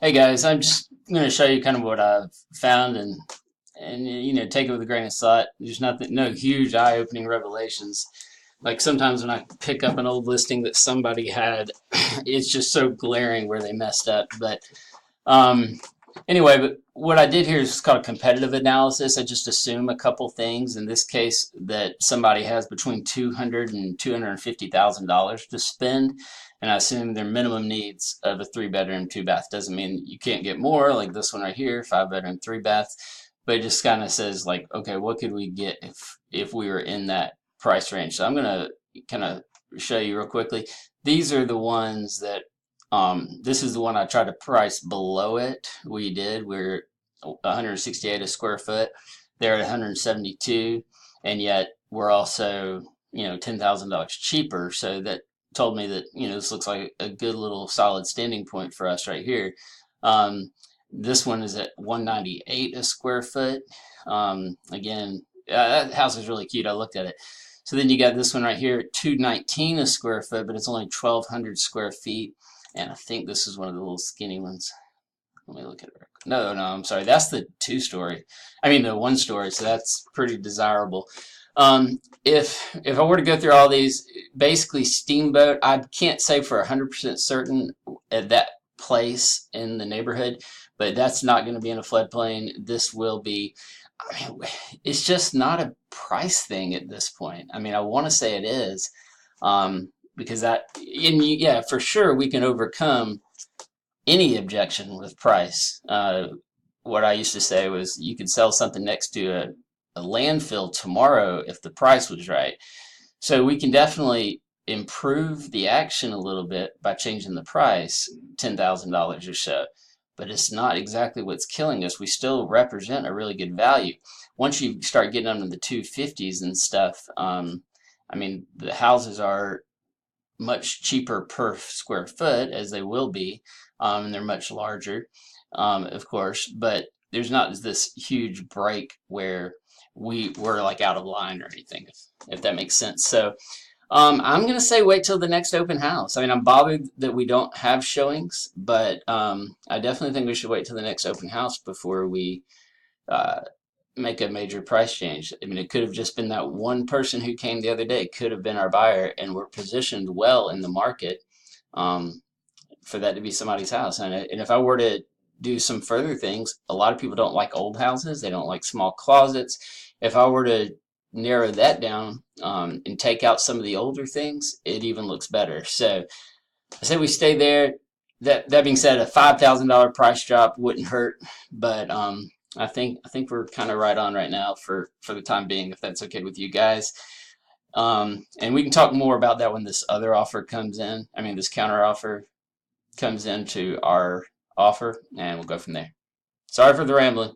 Hey guys, I'm just going to show you kind of what I've found and take it with a grain of salt. There's nothing, no huge eye-opening revelations. Like sometimes when I pick up an old listing that somebody had, it's just so glaring where they messed up. But um, anyway, but what I did here is called competitive analysis. I just assume a couple things. In this case, that somebody has between $200 and $250,000 to spend, and I assume their minimum needs of a three-bedroom, two-bath. Doesn't mean you can't get more, like this one right here, five-bedroom, three-bath, but it just kind of says like, okay, what could we get if we were in that price range? So I'm gonna kind of show you real quickly. These are the ones that this is the one I tried to price below it. We're 168 a square foot. They're at 172, and yet we're also, $10,000 cheaper. So that told me that, this looks like a good little solid standing point for us right here. This one is at 198 a square foot. Again, that house is really cute. I looked at it. So then you got this one right here at 219 a square foot, but it's only 1,200 square feet. And I think this is one of the little skinny ones. Let me look at it. No, I'm sorry. That's the two-story. I mean, the one-story. So that's pretty desirable. If I were to go through all these, basically Steamboat, I can't say for 100% certain at that place in the neighborhood, but that's not going to be in a floodplain. This will be. I mean, it's just not a price thing at this point. I mean, I want to say it is. Because yeah, for sure we can overcome any objection with price. What I used to say was you could sell something next to a landfill tomorrow if the price was right. So we can definitely improve the action a little bit by changing the price, $10,000 or so. But it's not exactly what's killing us. We still represent a really good value. Once you start getting under the 250s and stuff, I mean, the houses are much cheaper per square foot as they will be, and they're much larger, of course, but there's not this huge break where we're like out of line or anything, if that makes sense. So I'm going to say wait till the next open house. I mean, I'm bothered that we don't have showings, but I definitely think we should wait till the next open house before we uh, make a major price change. I mean, it could have just been that one person who came the other day could have been our buyer, and we're positioned well in the market um, for that to be somebody's house. And if I were to do some further things, a lot of people don't like old houses. They don't like small closets. If I were to narrow that down and take out some of the older things, it even looks better. So I say we stay there. That being said, a $5,000 price drop wouldn't hurt, but I think we're kind of right on right now for the time being, if that's okay with you guys. And we can talk more about that when this other offer comes in. I mean, this counter offer comes into our offer, and we'll go from there. Sorry for the rambling.